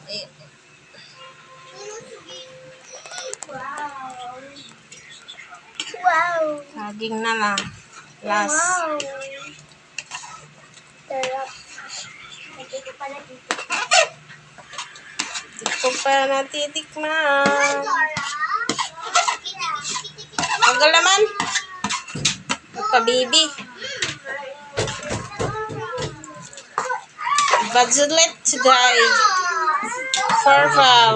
Eh, Wow. saging na lang. Last. Wow. Sarap. Ito pala dito. Ito pa natitikman. Ang galaman. Magpa-baby. Budget today. Farval.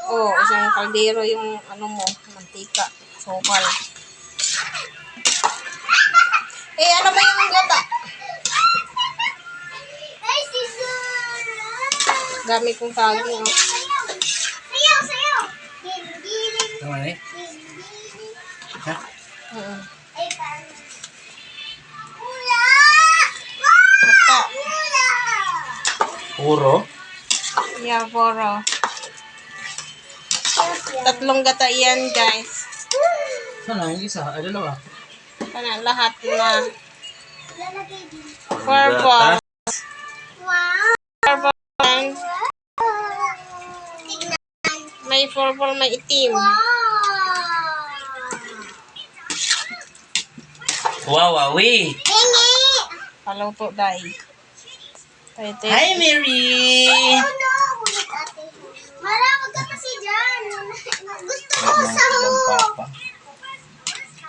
Oh, isang kaldero yung ano mo, mantika. Sokal. Eh, ano ba yung gata? Gamit kong saging, oh. Sayaw. Tama na eh. Ha? Gata. Puro? Yeah, poro. Tatlong gata yan, guys. Sana, yung isa. Ay, dalawa. Sana lahat na. Lalagay din. Farval. Wow. Farval. May purple, may itim. Wow, awi. Paluto, day. Ito. Hi, Mary! Oh no! Bulit ate. Mara, wag ka kasi dyan. Gusto ko sahog.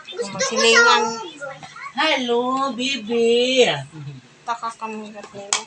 Gusto ko Masilingan. sahog. Hello, baby! Taka kami kat nila.